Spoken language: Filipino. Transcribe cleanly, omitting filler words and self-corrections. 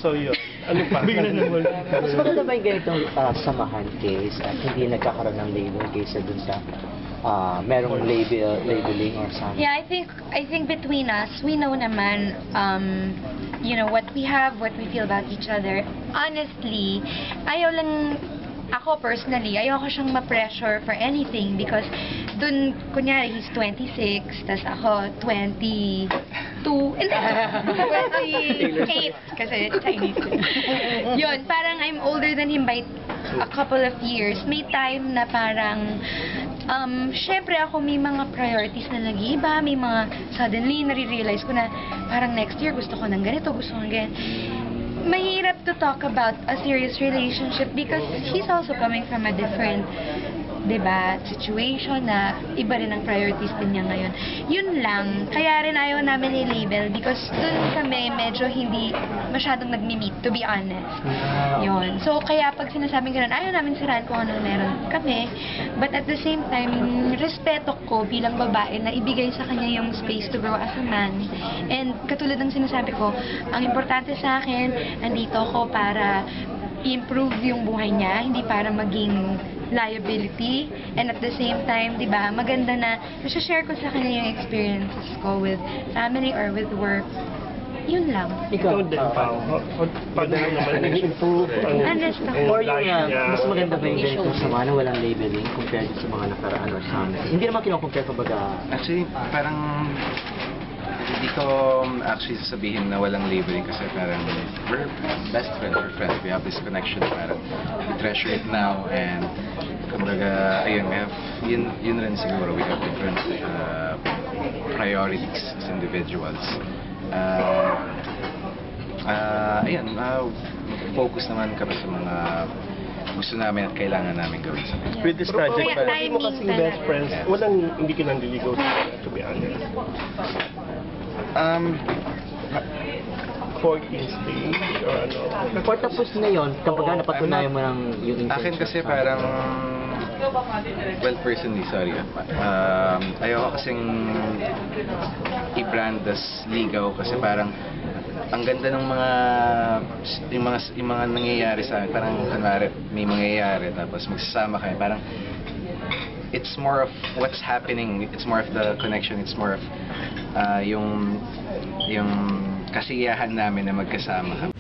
So yun, ano pa? Bigla naman. Mas maganda ba yung ganitong samahan case at hindi nagkakaroon ng label kaysa dun sa merong labeling or something? Yeah, I think between us, we know naman, you know, what we have, what we feel about each other. Honestly, ayaw lang, ako personally, ayoko siyang ma-pressure for anything because dun, kunyari, he's 26, tas ako 22, hindi, 28, kasi Chinese. Yun, parang I'm older than him by a couple of years. May time na parang, syempre ako may mga priorities na nag-iiba, may mga suddenly nare-realize ko na parang next year gusto ko ng ganito, gusto ko ng ganito. Mahirap to talk about a serious relationship because he's also coming from a different, diba, situation na iba rin ang priorities din niya ngayon. Yun lang, kaya rin ayaw namin i-label because dun kami medyo hindi masyadong nagmi-meet, to be honest. Yun. So, kaya pag sinasabing ganun, ayaw namin siraan kung ano meron kami. But at the same time, respeto ko bilang babae na ibigay sa kanya yung space to grow as a man. And katulad ng sinasabi ko, ang importante sa akin, nandito ako para i-improve yung buhay niya, hindi para maging liability. And at the same time, di ba, maganda na share ko sa kanya yung experiences ko with family or with work. Yun lang. Ikaw din, Pao. Paano naman nag-improve Or yung mas maganda ba yung ganitong sama na walang labeling compared sa mga nakaraan or something? Hindi naman kinocompare kumbaga. Actually, parang hindi ko actually sasabihin na walang labeling kasi parang we're best friends, we're friends. We have this connection, parang we treasure it now and kumbaga, ayun, we have, yun rin siguro, we have different priorities as individuals. Ayun, focus naman kami sa mga gusto namin at kailangan namin gawin sa mga. With this project, Kaya hindi mo timing kasing best friends, hindi ka nandiligaw to be honest. For instinct or ano? Or tapos na yun, kapag napatunayan mo ng yung intention. Akin kasi parang, well, personally, sorry. Ayoko kasing i-brand as ligaw kasi parang ang ganda ng yung mga nangyayari sa amin. Parang kunwari may mangyayari tapos magsasama kami. Parang it's more of what's happening. It's more of the connection. It's more of yung kasiyahan namin na magkasama kami.